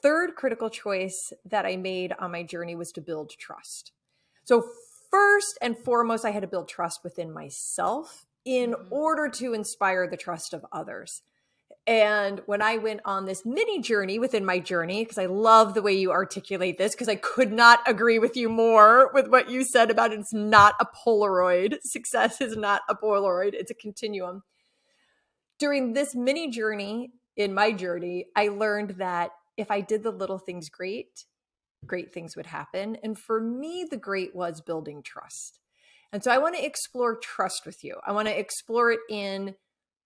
third critical choice that I made on my journey was to build trust. So first and foremost, I had to build trust within myself in order to inspire the trust of others. And when I went on this mini journey within my journey, because I love the way you articulate this, because I could not agree with you more with what you said about it's not a Polaroid. Success is not a Polaroid. It's a continuum. During this mini journey in my journey, I learned that if I did the little things great things would happen. And for me, the great was building trust. And so I want to explore trust with you. I want to explore it in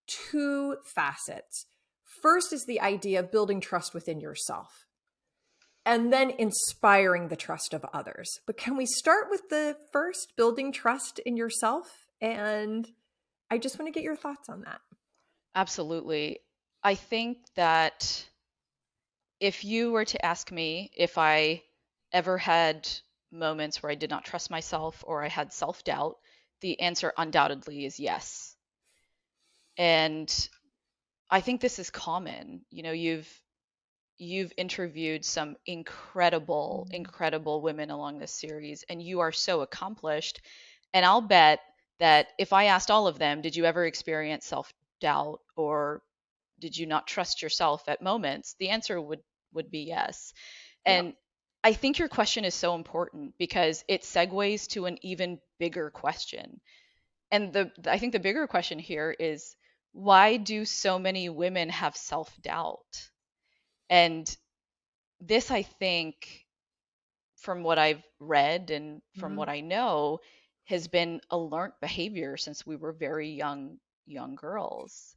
two facets. First is the idea of building trust within yourself and then inspiring the trust of others. But can we start with the first, building trust in yourself? And I just want to get your thoughts on that. Absolutely. I think that if you were to ask me if I ever had moments where I did not trust myself or I had self-doubt, the answer undoubtedly is yes. And I think this is common. You know, you've interviewed some incredible women along this series, and you are so accomplished. And I'll bet that if I asked all of them, did you ever experience self-doubt or did you not trust yourself at moments? The answer would be yes. Yeah. And I think your question is so important because it segues to an even bigger question. And I think the bigger question here is, why do so many women have self-doubt? And this, I think, from what I've read and from what I know, has been a learned behavior since we were very young girls.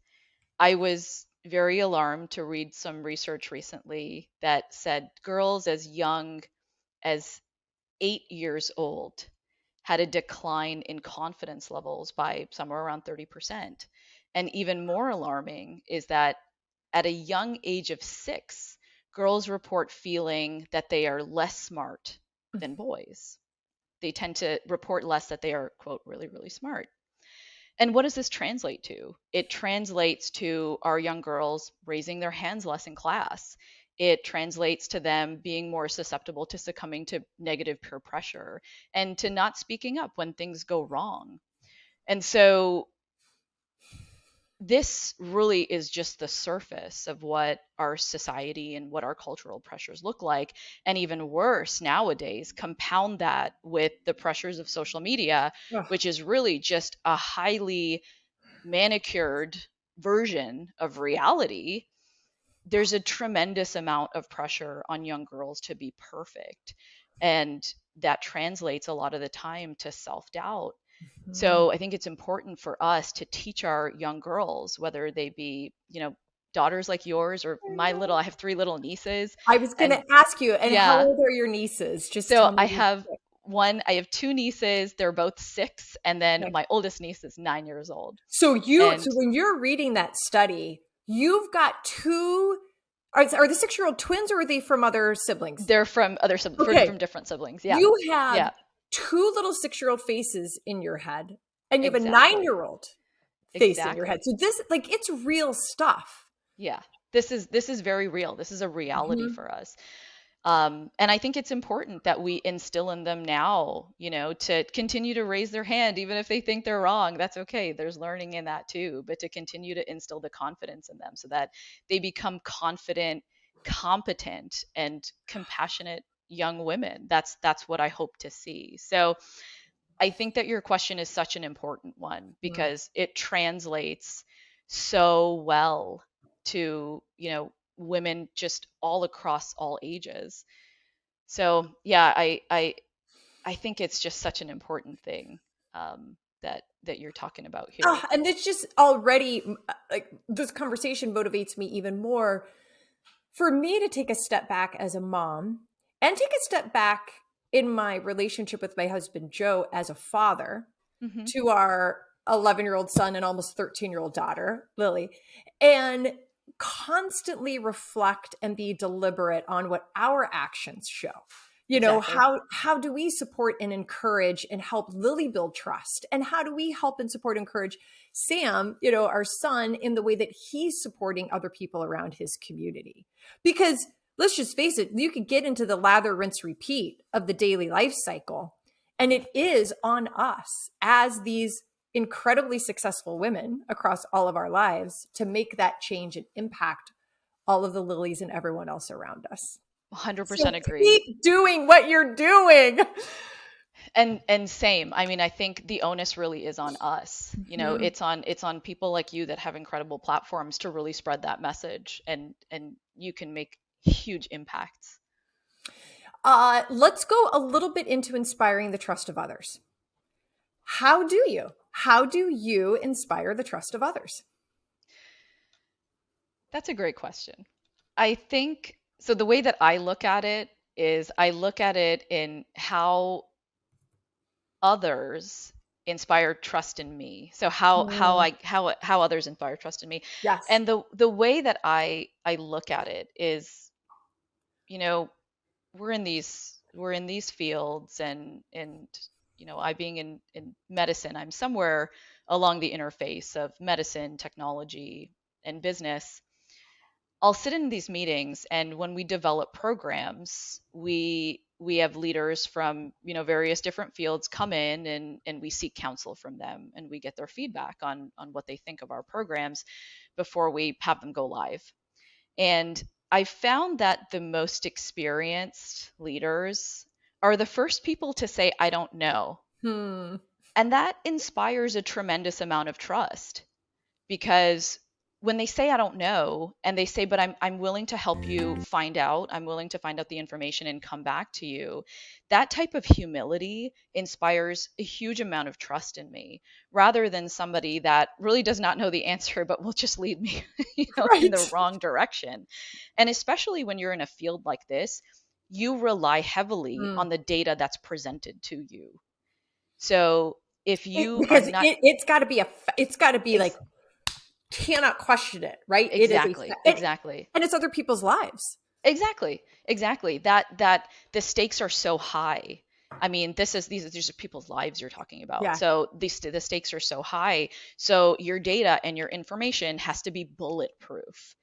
I was very alarmed to read some research recently that said girls as young as 8 years old had a decline in confidence levels by somewhere around 30%. And even more alarming is that at a young age of 6, girls report feeling that they are less smart than boys. They tend to report less that they are, quote, really smart. And what does this translate to? It translates to our young girls raising their hands less in class. It translates to them being more susceptible to succumbing to negative peer pressure and to not speaking up when things go wrong. And so this really is just the surface of what our society and what our cultural pressures look like. And even worse nowadays, compound that with the pressures of social media, Ugh. which is really just a highly manicured version of reality. There's a tremendous amount of pressure on young girls to be perfect. And that translates a lot of the time to self-doubt. So I think it's important for us to teach our young girls, whether they be, daughters like yours or I have 3 little nieces. I was going And to ask you, and how yeah, old are your nieces? Just so tell me. I have 2 nieces. They're both 6. And then Okay. my oldest niece is 9 years old. So And when you're reading that study, you've got two, are the 6-year-old twins or are they from other siblings? they're from other siblings, Okay. from different siblings. Yeah. You have Yeah, two little 6-year-old faces in your head, and you have a exactly. 9-year-old face in your head. Exactly. So this, like, it's real stuff. Yeah. This is very real. This is a reality Mhm. for us. And I think it's important that we instill in them now, to continue to raise their hand, even if they think they're wrong. That's okay. There's learning in that too, but to continue to instill the confidence in them so that they become confident, competent, and compassionate young women. That's what I hope to see. So I think that your question is such an important one Mm. because it translates so well to, women just all across all ages. So yeah, I think it's just such an important thing that you're talking about here. And it's just already like this conversation motivates me even more for me to take a step back as a mom and take a step back in my relationship with my husband, Joe, as a father Hmm. to our 11-year-old son and almost 13-year-old daughter, Lily, and constantly reflect and be deliberate on what our actions show. Exactly. How do we support and encourage and help Lily build trust? And how do we help and support and encourage Sam, our son, in the way that he's supporting other people around his community? Because let's just face it, you could get into the lather, rinse, repeat of the daily life cycle. And it is on us as these incredibly successful women across all of our lives to make that change and impact all of the lilies and everyone else around us. 100% agree. Keep doing what you're doing. And same. I mean, I think the onus really is on us. You know, Mm-hmm. it's on people like you that have incredible platforms to really spread that message, and you can make huge impacts. Let's go a little bit into inspiring the trust of others. How do you inspire the trust of others? That's a great question. I think so. The way that I look at it is I look at it in how others inspire trust in me. So Mm, how others inspire trust in me. yes. And the way that I look at it is, you know, we're in these fields, and you know, I being in medicine, I'm somewhere along the interface of medicine, technology, and business. I'll sit in these meetings, and when we develop programs, we have leaders from, you know, various different fields come in, and we seek counsel from them, and we get their feedback on what they think of our programs before we have them go live. And I found that the most experienced leaders are the first people to say, I don't know. Hmm. And that inspires a tremendous amount of trust, because when they say I don't know, and they say, but I'm willing to help you find out, I'm willing to find out the information and come back to you, that type of humility inspires a huge amount of trust in me, rather than somebody that really does not know the answer but will just lead me, you know, in the Right. wrong direction. And especially when you're in a field like this, you rely heavily Mm. on the data that's presented to you. So if you are Because not it's got to be like, ex- cannot question it, right? It is exactly, exactly. and it's other people's lives. Exactly. Exactly. That the stakes are so high. I mean, these are people's lives you're talking about. Yeah. So the stakes are so high. So your data and your information has to be bulletproof.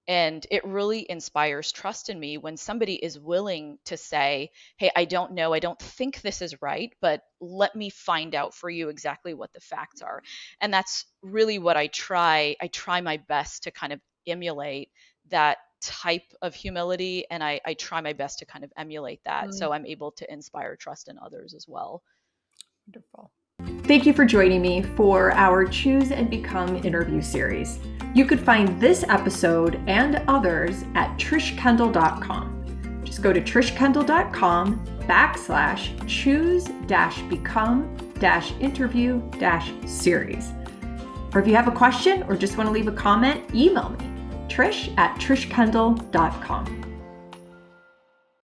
And it really inspires trust in me when somebody is willing to say, hey, I don't know, I don't think this is right, but let me find out for you exactly what the facts are. And that's really what I try my best to kind of emulate that type of humility. And I try my best to kind of emulate that, Mm. so I'm able to inspire trust in others as well. Wonderful. Thank you for joining me for our Choose and Become interview series. You could find this episode and others at trishkendall.com. Just go to trishkendall.com/choose-become-interview-series. Or if you have a question or just want to leave a comment, email me, trish@trishkendall.com.